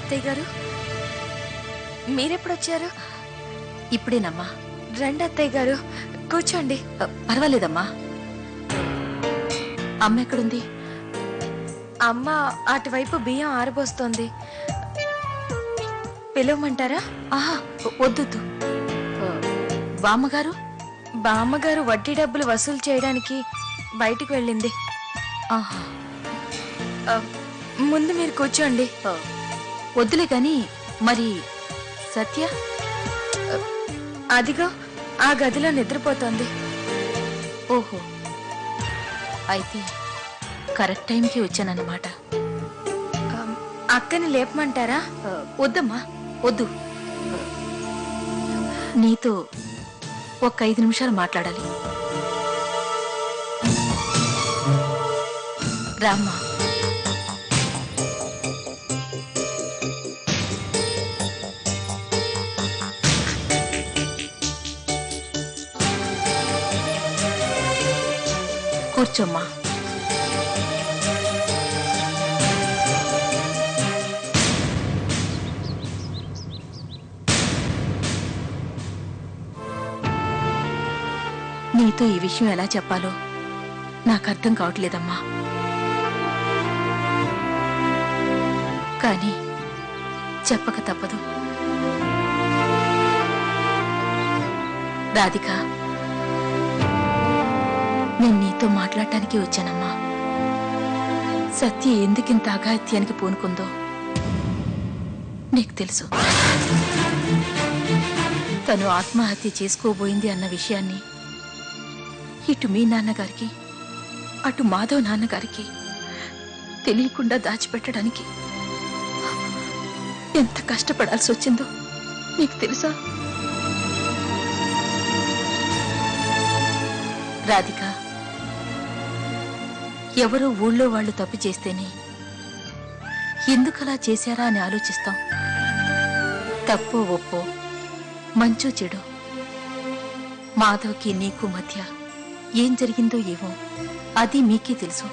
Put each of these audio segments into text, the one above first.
అత్తయ్య గారు, మీరెప్పుడొచ్చారు? ఇప్పుడేనమ్మా. రండి అత్తయ్య గారు, కూర్చోండి. పర్వాలేదమ్మా. అమ్మ ఎక్కడుంది? అమ్మ అటువైపు బియ్యం ఆరబోస్తోంది. పిలవమంటారా? ఆహా, వద్దొద్దు. బామ్మగారు? బామ్మగారు వడ్డీ డబ్బులు వసూలు చేయడానికి బయటికి వెళ్ళింది. ఆహా, ముందు మీరు కూర్చోండి. వద్దులే గాని మరి సత్య? అదిగో ఆ గదిలో నిద్రపోతోంది. ఓహో, అయితే కరెక్ట్ టైంకి వచ్చానన్నమాట. అక్కని లేపమంటారా? వద్దమ్మా, వద్దు. నీతో ఒక 5 నిమిషాలు మాట్లాడాలి. రామ్మా. కూర్చోమ్మా. నీతో ఈ విషయం ఎలా చెప్పాలో నాకు అర్థం కావట్లేదమ్మా. కానీ చెప్పక తప్పదు. రాధిక, నేను నీతో మాట్లాడటానికి వచ్చానమ్మా. సత్య ఎందుకింత అఘాయిత్యానికి పూనుకుందో నీకు తెలుసు. తను ఆత్మహత్య చేసుకోబోయింది అన్న విషయాన్ని ఇటు మీ నాన్నగారికి అటు మాధవ్ నాన్నగారికి తెలియకుండా దాచిపెట్టడానికి ఎంత కష్టపడాల్సి వచ్చిందో నీకు తెలుసా? రాధిక, ఎవరో ఊళ్ళో వాళ్ళు తప్పు చేస్తేనే ఎందుకలా చేశారా అని ఆలోచిస్తాం. తప్పో ఒప్పో, మంచో చెడో, మాధవ్కి నీకు మధ్య ఏం జరిగిందో ఏమో అది మీకే తెలుసు.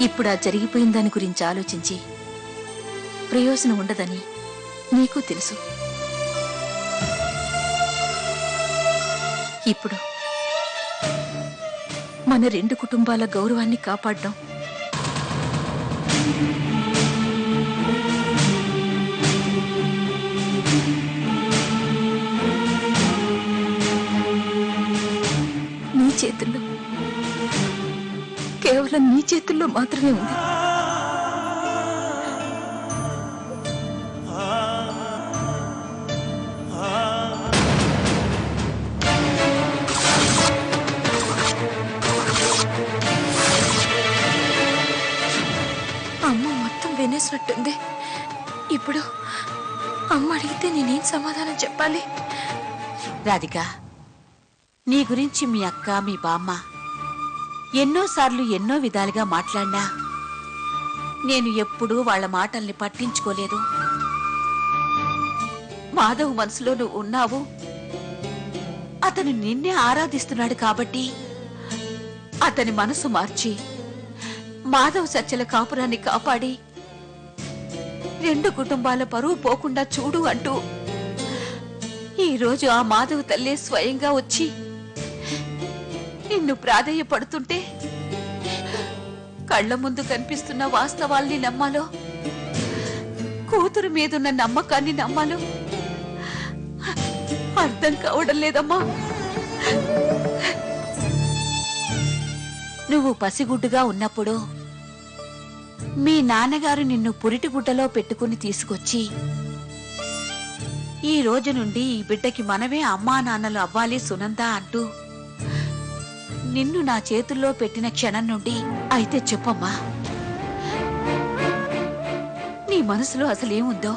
ఇప్పుడు ఆ జరిగిపోయిన దాని గురించి ఆలోచించి ప్రయోజనం ఉండదని నీకు తెలుసు. ఇప్పుడు మన 2 కుటుంబాల గౌరవాన్ని కాపాడడం నీ చేతుల్లో, కేవలం నీ చేతుల్లో మాత్రమే ఉంది. అమ్మ మొత్తం వినేసినట్టుంది. ఇప్పుడు అమ్మ అడిగితే నేనేం సమాధానం చెప్పాలి? రాధిక, నీ గురించి మీ అక్క మీ బామ్మ ఎన్నోసార్లు ఎన్నో విధాలుగా మాట్లాడినా నేను ఎప్పుడూ వాళ్ల మాటల్ని పట్టించుకోలేదు. మాధవ్ మనసులో నువ్వు ఉన్నావు, అతను నిన్నే ఆరాధిస్తున్నాడు కాబట్టి అతని మనసు మార్చి మాధవ్ సత్యల కాపురాన్ని కాపాడి 2 కుటుంబాల పరువు పోకుండా చూడు అంటూ ఈరోజు ఆ మాధవ్ తల్లి స్వయంగా వచ్చి నిన్ను ప్రాధేయపడుతుంటే కళ్ల ముందు కనిపిస్తున్న వాస్తవాల్ని నమ్మాలో, కూతురు మీదున్న నమ్మకాన్ని నమ్మాలో అర్థం కావడం లేదమ్మా. నువ్వు పసిగుడ్డుగా ఉన్నప్పుడు మీ నాన్నగారు నిన్ను పురిటిగుడ్డలో పెట్టుకుని తీసుకొచ్చి ఈ రోజు నుండి ఈ బిడ్డకి మనమే అమ్మా నాన్నలు అవ్వాలి సునంద అంటూ నిన్ను నా చేతుల్లో పెట్టిన క్షణం నుండి అయితే చెప్పమ్మా, నీ మనసులో అసలేముందో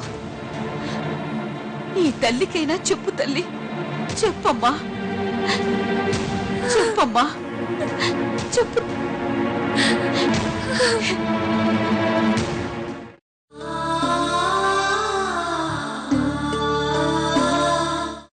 ఈ తల్లికైనా చెప్పు తల్లి, చెప్పమ్మా, చెప్పమ్మా, చెప్పు.